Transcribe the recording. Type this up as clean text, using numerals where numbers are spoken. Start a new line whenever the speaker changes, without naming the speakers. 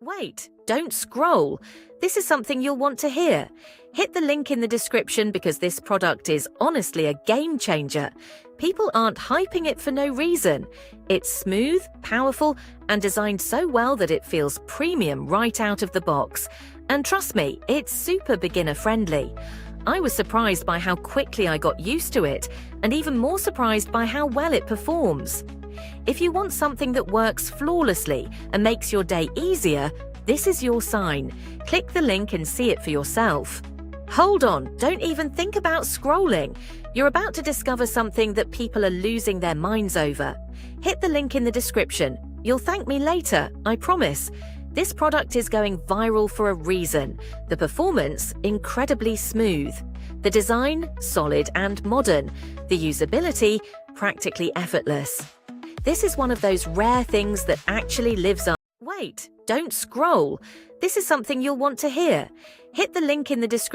Wait, don't scroll. This is something you'll want to hear. Hit the link in the description because this product is honestly a game changer. People aren't hyping it for no reason. It's smooth, powerful, and designed so well that it feels premium right out of the box. And trust me, it's super beginner friendly. I was surprised by how quickly I got used to it, and even more surprised by how well it performs. If you want something that works flawlessly and makes your day easier, this is your sign. Click the link and see it for yourself. Hold on, don't even think about scrolling. You're about to discover something that people are losing their minds over. Hit the link in the description. You'll thank me later, I promise. This product is going viral for a reason. The performance, incredibly smooth. The design, solid and modern. The usability, practically effortless. This is one of those rare things that actually lives up. Wait, don't scroll. This is something you'll want to hear. Hit the link in the description.